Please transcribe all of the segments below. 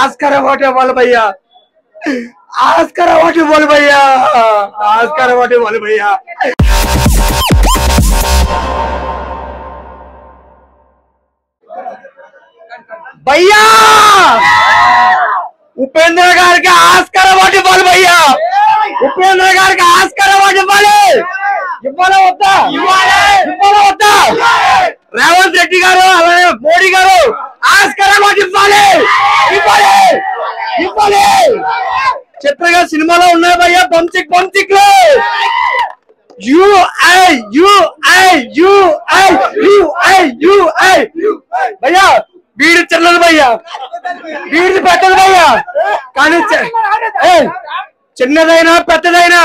Oscar award ఇవ్వాలి భయ్యా, Oscar award ఇవ్వాలి భయ్యా, ఆస్కార్ అవార్డు ఇవ్వాలి భయ్యా. భయ్యా ఉపేంద్ర గారికి ఆస్కార్ అవార్డు ఇవ్వాలి భయ్యా, ఉపేంద్ర గారికి ఆస్కార్ అవార్డు ఇవ్వాలి. ఇవ్వాలా వద్దా? ఇవ్వాలా వద్దా? రేవంత్ రెడ్డి గారు అలాగే మోడీ గారు ఆస్కార్ అవార్డు ఇవ్వాలి, ఇవ్వాలి, ఇవ్వాలి. చిత్రగా సినిమాలో ఉన్నాయి భయ్యా బంచిక్ బంచిక్లు. భయ్యా వీడి చిన్నది భయ్యా, వీడిది పెద్దది భయ్యా. కానీ చిన్నదైనా పెద్దదైనా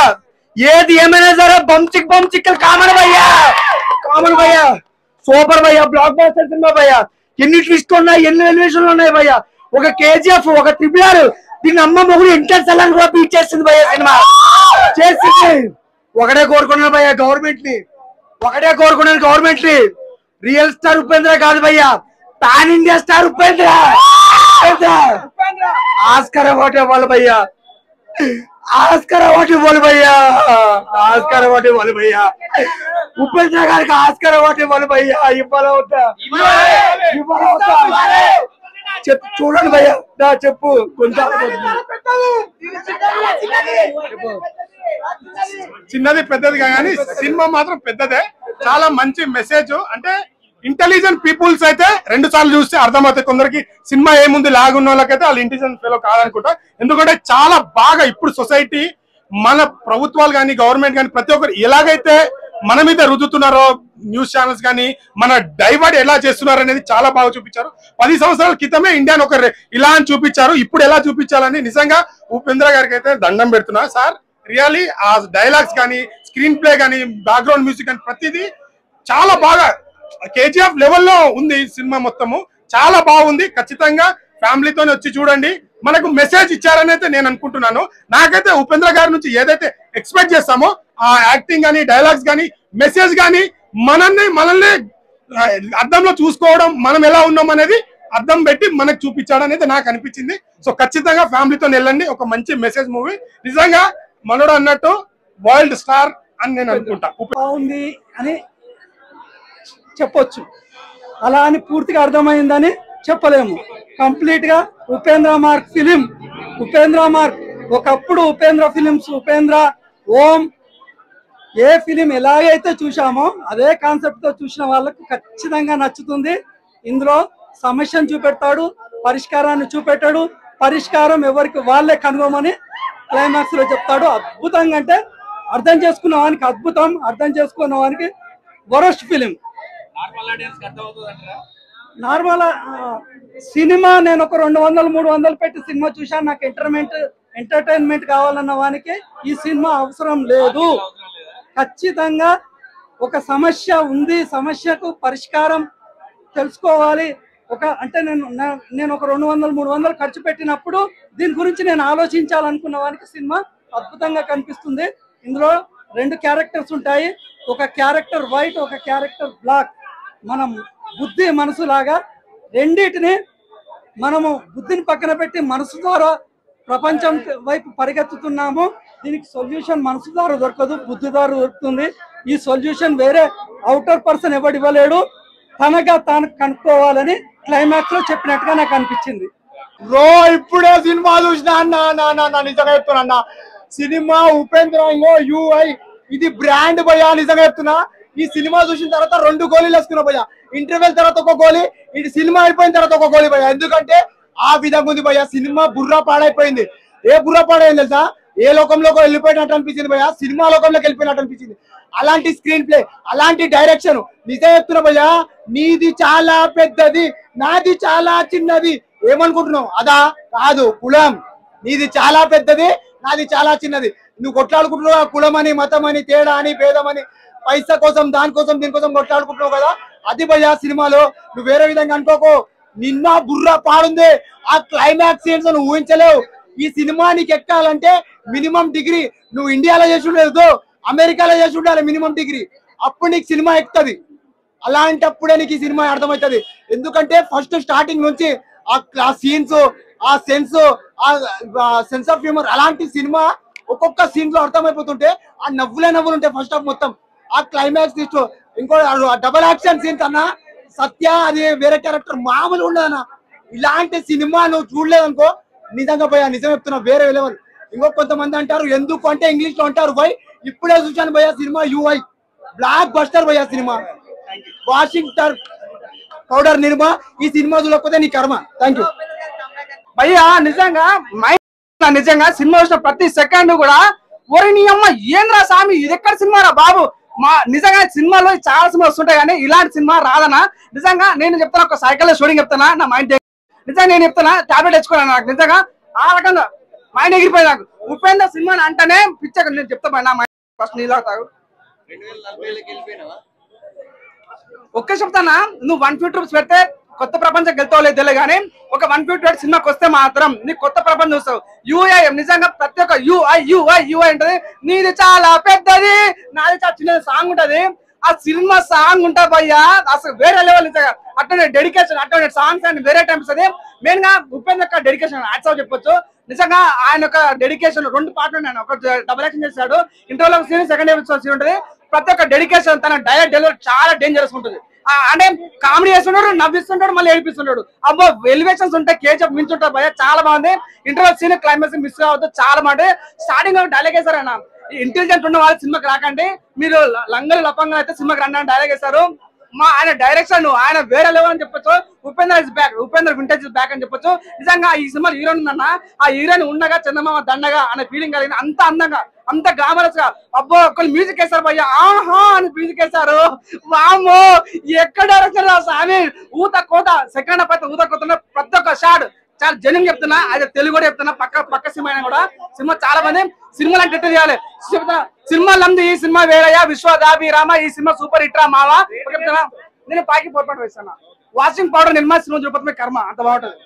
ఏది ఏమైనా సరే బంచిక్ బంచిక్లు కామన్ భయ్యా, కామన్ భయ్యా. సూపర్ భయ్యా, బ్లాక్ బస్టర్ సినిమా భయ్యా. ఎన్ని ట్విస్ట్లు ఉన్నాయి, ఎన్ని ఎలివేషన్లు ఉన్నాయి భయ్యా. ఒక కేజీఎఫ్, ఒక RRR, దీని అమ్మ మొగుడు ఇంటర్ కూడా బీట్ చేసింది భయ్యా. సినిమా చేసింది. ఒకటే కోరుకున్నాను భయ్యా గవర్నమెంట్ ని, ఒకటే కోరుకున్నాను గవర్నమెంట్ ని. రియల్ స్టార్ ఉపేంద్ర కాదు భయ్యా, pan India star Upendra. Oscar award ఇవ్వాలి భయ్యా, ఆస్కార్ అవార్డు ఇవ్వాలి భయ్యా, ఆస్కార్ అవార్డు ఇవ్వాలి భయ్యా. ఉపేంద్ర గారికి ఆస్కార్ అవార్డు ఇవ్వాలి భయ్యా. ఇవ్వాలా వద్దా? ఇవ్వాలా వద్దా? చూడండి భయ్యా, చెప్పు కొంచెం. చిన్నది పెద్దది కానీ సినిమా మాత్రం పెద్దదే. చాలా మంచి మెసేజ్. అంటే ఇంటెలిజెంట్ పీపుల్స్ అయితే 2 సార్లు చూస్తే అర్థమవుతాయి. కొందరికి సినిమా ఏముంది లాగున్న వాళ్ళకైతే వాళ్ళు ఇంటెలిజెంట్ ఫెలో కాదనుకుంటా. ఎందుకంటే చాలా బాగా ఇప్పుడు సొసైటీ, మన ప్రభుత్వాలు కానీ గవర్నమెంట్ కానీ ప్రతి ఒక్కరు ఎలాగైతే మన మీద రుద్దుతున్నారో, న్యూస్ ఛానల్స్ కానీ మన డైవర్ట్ ఎలా చేస్తున్నారు అనేది చాలా బాగా చూపించారు. 10 సంవత్సరాల క్రితమే ఇండియాని ఒక ఇలా అని చూపించారు, ఇప్పుడు ఎలా చూపించాలని నిజంగా ఉపేంద్ర గారికి అయితే దండం పెడుతున్నా సార్. రియల్లీ ఆ డైలాగ్స్ కానీ, స్క్రీన్ ప్లే కానీ, బ్యాక్గ్రౌండ్ మ్యూజిక్ కానీ ప్రతిదీ చాలా బాగా కేజీఎఫ్ లెవెల్లో ఉంది. సినిమా మొత్తము చాలా బాగుంది. ఖచ్చితంగా ఫ్యామిలీతో వచ్చి చూడండి. మనకు మెసేజ్ ఇచ్చారని అయితే నేను అనుకుంటున్నాను. నాకైతే ఉపేంద్ర గారి నుంచి ఏదైతే ఎక్స్పెక్ట్ చేస్తామో ఆ యాక్టింగ్ కానీ, డైలాగ్స్ కానీ, మెసేజ్ కానీ మనల్ని అద్దంలో చూసుకోవడం, మనం ఎలా ఉన్నాం అనేది అర్థం పెట్టి మనకు చూపించాడు అనేది నాకు అనిపించింది. సో ఖచ్చితంగా ఫ్యామిలీతో వెళ్ళండి. ఒక మంచి మెసేజ్ మూవీ. నిజంగా మనోడు అన్నట్టు వరల్డ్ స్టార్ అని నేను అనుకుంటా. బాగుంది అని చెప్పొచ్చు, అలా అని పూర్తిగా అర్థమైందని చెప్పలేము. కంప్లీట్ గా Upendra mark film, Upendra mark. ఒకప్పుడు ఉపేంద్ర ఫిలిమ్స్, ఉపేంద్ర, ఓం, ఏ ఫిలిం ఎలాగైతే చూసామో అదే కాన్సెప్ట్ తో చూసిన వాళ్ళకు ఖచ్చితంగా నచ్చుతుంది. ఇందులో సమస్యను చూపెడతాడు, పరిష్కారాన్ని చూపెట్టాడు. పరిష్కారం ఎవరికి వాళ్ళే కనుగొమని క్లైమాక్స్ లో చెప్తాడు. అద్భుతంగా, అంటే అర్థం చేసుకున్న వానికి అద్భుతం, అర్థం చేసుకున్న వానికి వరస్ట్ ఫిలిం. నార్మల్ సినిమా నేను ఒక 200-300 పెట్టి సినిమా చూశాను. నాకు ఎంటర్టైన్మెంట్ కావాలన్న వానికి ఈ సినిమా అవసరం లేదు. ఖచ్చితంగా ఒక సమస్య ఉంది, సమస్యకు పరిష్కారం తెలుసుకోవాలి. అంటే నేను ఒక 200-300 ఖర్చు పెట్టినప్పుడు దీని గురించి నేను ఆలోచించాలనుకున్న వానికి సినిమా అద్భుతంగా కనిపిస్తుంది. ఇందులో 2 క్యారెక్టర్స్ ఉంటాయి. ఒక క్యారెక్టర్ వైట్, ఒక క్యారెక్టర్ బ్లాక్. మనం బుద్ధి మనసు లాగా రెండింటిని మనము బుద్ధిని పక్కన పెట్టి మనసు ద్వారా ప్రపంచం వైపు పరిగెత్తుతున్నాము. దీనికి సొల్యూషన్ మనసు ద్వారా దొరకదు, బుద్ధి ద్వారా దొరుకుతుంది. ఈ సొల్యూషన్ వేరే అవుటర్ పర్సన్ ఎవడు ఇవ్వలేడు, తనగా తాను కనుక్కోవాలని క్లైమాక్స్ లో చెప్పినట్టుగా నాకు అనిపించింది. ఇప్పుడే సినిమా చూసిన అన్న నిజంగా చెప్తున్నా అన్న. సినిమా ఉపేంద్ర UI ఇది బ్రాండ్ భయ్యా, నిజంగా చెప్తున్నా. ఈ సినిమా చూసిన తర్వాత 2 గోళీలు వేసుకున్నా భయ్యా. ఇంటర్వెల్ తర్వాత ఒక గోళీ, ఇటు సినిమా అయిపోయిన తర్వాత ఒక గోళీ భయ్యా. ఎందుకంటే ఆ విధంగా ఉంది భయ్యా. సినిమా బుర్రా పాడైపోయింది. ఏ బుర్రా పాడైంది తెలుసా? ఏ లోకంలోకి వెళ్ళిపోయినట్టు అనిపించింది భయ్యా, సినిమా లోకంలోకి వెళ్ళిపోయినట్టు అనిపించింది. అలాంటి స్క్రీన్ ప్లే, అలాంటి డైరెక్షన్. నిజం చెప్తున్నా భయ్యా, నీది చాలా పెద్దది, నాది చాలా చిన్నది. ఏమనుకుంటున్నావు? అదా కాదు, కులం. నీది చాలా పెద్దది, నాది చాలా చిన్నది. నువ్వు కొట్లాడుకుంటున్నావు కులం అని, మతం అని, తేడా అని, భేదం అని, పైసా కోసం, దానికోసం, దీనికోసం కొట్లాడుకుంటున్నావు కదా. అది భయ్యా సినిమాలో. నువ్వు వేరే విధంగా అనుకోకు. నిన్న బుర్ర పాడుంది. ఆ క్లైమాక్స్ సీన్స్ నువ్వు ఊహించలేవు. ఈ సినిమా నీకు ఎక్కాలంటే మినిమం డిగ్రీ నువ్వు ఇండియాలో చేసి ఉండలేదు, అమెరికాలో చేసి ఉండాలి మినిమం డిగ్రీ. అప్పుడు నీకు సినిమా ఎక్కుతుంది. అలాంటప్పుడే నీకు ఈ సినిమా అర్థమవుతుంది. ఎందుకంటే ఫస్ట్ స్టార్టింగ్ నుంచి ఆ సీన్స్, ఆ సెన్స్ ఆఫ్ హ్యూమర్, అలాంటి సినిమా ఒక్కొక్క సీన్ లో అర్థమైపోతుంటే ఆ నవ్వులు ఉంటాయి ఫస్ట్ హాఫ్ మొత్తం. ఆ క్లైమాక్స్ ఇష్టం, ఇంకో డబల్ యాక్షన్ సీన్స్ అన్న, సత్య అది వేరే క్యారెక్టర్ మామూలు ఉండదన్న. ఇలాంటి సినిమా నువ్వు చూడలేదనుకో నిజంగా భయ్యా, నిజం చెప్తున్నా, వేరే లెవెల్. ఇంకో కొంతమంది అంటారు ఎందుకు అంటే ఇంగ్లీష్ లో అంటారు భయ్, ఇప్పుడే చూశాను భయ్యా సినిమా యూఐ బ్లాక్ బస్టర్ భయ్యా సినిమా. వాషింగ్టన్ పౌడర్ నిర్మా, ఈ సినిమా చూడకపోతే నీ కర్మ. థ్యాంక్ యూ భయ్యా. నిజంగా సినిమా వచ్చిన ప్రతి సెకండ్ కూడా ఒరి నీ అమ్మ ఏంద్రా స్వామి ఇది ఎక్కడ సినిమా రా బాబు. నిజంగా సినిమాలో చాలా సినిమా వస్తుంటాయి కానీ ఇలాంటి సినిమా రాదనా. నిజంగా నేను చెప్తాను, ఒక సైకిల్ షూటింగ్ చెప్తానా, నా మైండ్ నిజంగా నేను చెప్తానా, టాబ్లెట్ తెచ్చుకున్నాను. నాకు నిజంగా ఆ రకంగా మైండ్ ఎగిరిపోయింది. నాకు ఉపేంద్ర సినిమా అంటేనే పిచ్చక నేను చెప్తా నా మైండ్ ఫస్ట్ నీలా తాగు. ఒక్క చెప్తానా, నువ్వు 150 రూపీస్ పెడితే కొత్త ప్రపంచం గెలుతావు లేదు తెలియదు కానీ ఒక 150 సినిమాకి వస్తే మాత్రం నీ కొత్త ప్రపంచం చూస్తావు. యూఐ నిజంగా ప్రతి ఒక్క యూఐ ఉంటది. నీది చాలా పెద్దది, నాది చాలా చిన్నది సాంగ్ ఉంటది. ఆ సినిమా సాంగ్ ఉంటా భయ్యా అసలు వేరే లెవెల్. నిజంగా అట్లనే డెడికేషన్, అట్లనే సాంగ్స్ అండ్ వేరే టైమ్స్ అది మెయిన్ గా ఉపేంద్ర యొక్క డెడికేషన్ యాడ్స్ చెప్పొచ్చు. నిజంగా ఆయన యొక్క డెడికేషన్ 2 పార్ట్లు ఉన్నాయి. ఒక డబుల్ యాక్షన్ చేశాడు, interval scene, second episode scene ఉంటుంది. ప్రతి ఒక్క డెడికేషన్, తన డైరెక్ట్ డెలివరీ చాలా డేంజరస్ ఉంటుంది. అంటే కామెడీ చేస్తుంటాడు, నవ్విస్తుంటాడు, మళ్ళీ ఏడిపిస్తుంటాడు. అబ్బో ఎలివేషన్స్ ఉంటాయి, కేజీఎఫ్ మించుంటారు భయ్యా, చాలా బాగుంది. ఇంటర్వల్ సీన్ క్లైమాక్స్ మిస్ కావద్దు, చాలా బాగుంది. స్టార్టింగ్ డైలాగ్ వేశారు ఆయన, ఇంటెలిజెంట్ ఉన్న వాళ్ళు సినిమాకి రాకండి, మీరు లంగలు లపంగా అయితే సినిమాకి రండి అని డైలాగ్ వేశారు. ఆయన డైరెక్షన్ ఆయన వేరే లెవెల్ అని చెప్పొచ్చు. Upendra is back, Upendra vintage is back అని చెప్పొచ్చు. నిజంగా ఈ సినిమా హీరోయిన్ ఉందన్న, ఆ హీరోయిన్ ఉండగా చందమామ దండగా అనే ఫీలింగ్ కలిగింది. అంత అందంగా, అంత గ్లామరస్ గా. అబ్బో ఒకళ్ళు మ్యూజిక్ వేస్తారు భయ్యా, ఆహా అని మ్యూజిక్ వేస్తారు. వామ్మో ఎక్కడ డైరెక్షన్ స్వామి, ఊత కోత సెకండ్ హాఫ్ అయితే ఊత కోత ప్రతి ఒక్క షాట్ చాలా జనం చెప్తున్నా, అదే తెలుగు కూడా చెప్తున్నా. పక్క సినిమా అయినా కూడా సినిమా చాలా మంది సినిమాలు అంటే చేయాలి చెప్తున్నా. సినిమా లంది ఈ సినిమా వేరయ్యా, విశ్వదాభిరామ ఈ సినిమా సూపర్ హిట్ రా మావా చెప్తున్నా. నేను పాకి పొరపాటు వేస్తాను. వాషింగ్ పౌడర్ నిర్మా సినిమా చూపడమే కర్మ, అంత బాగుంటది.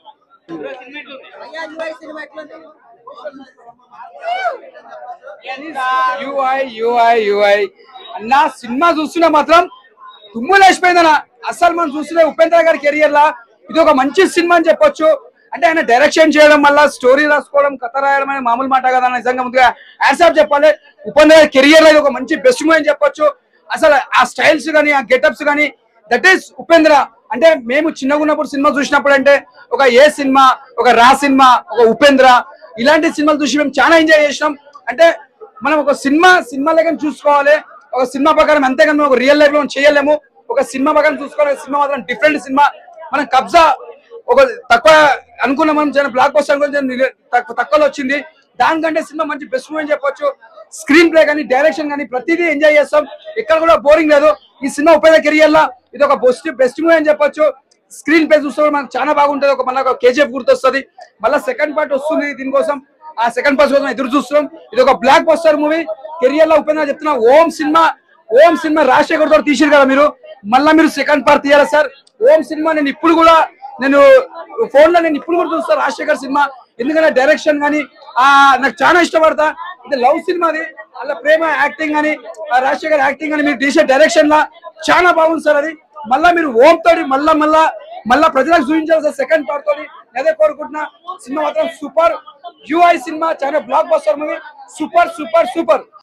యూఐ అన్న సినిమా చూస్తున్నా మాత్రం తుమ్ము లేచిపోయిందన్న. అసలు మనం చూస్తున్నా ఉపేంద్ర గారి కెరియర్ లా ఇది ఒక మంచి సినిమా అని చెప్పొచ్చు. అంటే ఆయన డైరెక్షన్ చేయడం వల్ల స్టోరీ రాసుకోవడం, కథ రాయడం అనేది మామూలు మాట కదా. నిజంగా ముందుగా యాడ్సాప్ చెప్పాలి. ఉపేంద్ర గారి కెరియర్ లో ఇది ఒక మంచి బెస్ట్ మూవీ అని చెప్పొచ్చు. అసలు ఆ స్టైల్స్ కానీ, ఆ గెటప్స్ కానీ, దట్ ఈస్ ఉపేంద్ర. అంటే మేము చిన్నగా ఉన్నప్పుడు సినిమా చూసినప్పుడు అంటే ఒక ఏ సినిమా, ఒక రా సినిమా, ఒక ఉపేంద్ర, ఇలాంటి సినిమాలు చూసి మేము చాలా ఎంజాయ్ చేసినాం. అంటే మనం ఒక సినిమా లెక్క చూసుకోవాలి, ఒక సినిమా ప్రకారం. అంతేగాని ఒక రియల్ లైఫ్ లో చేయలేము. ఒక సినిమా ప్రకారం చూసుకోవాలి. సినిమా మాత్రం డిఫరెంట్ సినిమా. మనం కబ్జా ఒక తక్కువ అనుకున్నాం, మనం చాలా బ్లాక్ బస్టర్ అనుకుని తక్కువలో వచ్చింది. దానికంటే సినిమా మంచి బెస్ట్ మూవీ అని చెప్పొచ్చు. స్క్రీన్ ప్లే కానీ, డైరెక్షన్ కానీ ప్రతిదీ ఎంజాయ్ చేస్తాం. ఎక్కడ కూడా బోరింగ్ లేదు. ఈ సినిమా ఉపేంద్ర కెరియర్ లో ఇది ఒక బెస్ట్ మూవీ అని చెప్పొచ్చు. స్క్రీన్ ప్లే చూస్తే మనకు చాలా బాగుంటుంది. మళ్ళీ ఒక కేజీఎఫ్ గుర్తొస్తుంది. మళ్ళీ సెకండ్ పార్ట్ వస్తుంది దీనికోసం. ఆ సెకండ్ పార్ట్ కోసం ఎదురు చూస్తున్నాం. ఇది ఒక బ్లాక్ బస్టర్ మూవీ కెరియర్ లో ఉపేంద్ర చెప్తున్నా. ఓం సినిమా రాజశేఖర్ తో తీసిరు కదా మీరు, మళ్ళీ మీరు సెకండ్ పార్ట్ తీయాలి సార్. ఓం సినిమా నేను ఇప్పుడు కూడా ఫోన్ లో ఇప్పుడు కూడా చూస్తాను రాజశేఖర్ సినిమా. ఎందుకంటే డైరెక్షన్ కానీ నాకు చాలా ఇష్టపడతా. ఇది లవ్ సినిమా, అది అలా ప్రేమ యాక్టింగ్ కానీ, రాజశేఖర్ యాక్టింగ్ కానీ, మీరు తీసే డైరెక్షన్ లా చాలా బాగుంది సార్. అది మళ్ళా మీరు ఓం తోటి మళ్ళా ప్రజలకు చూపించాలి సార్ సెకండ్ పార్ట్ తోటి. అదే కోరుకుంటున్నా. సినిమా మాత్రం సూపర్. యూఐ సినిమా చాలా బ్లాక్ బస్టర్ మూవీ. సూపర్.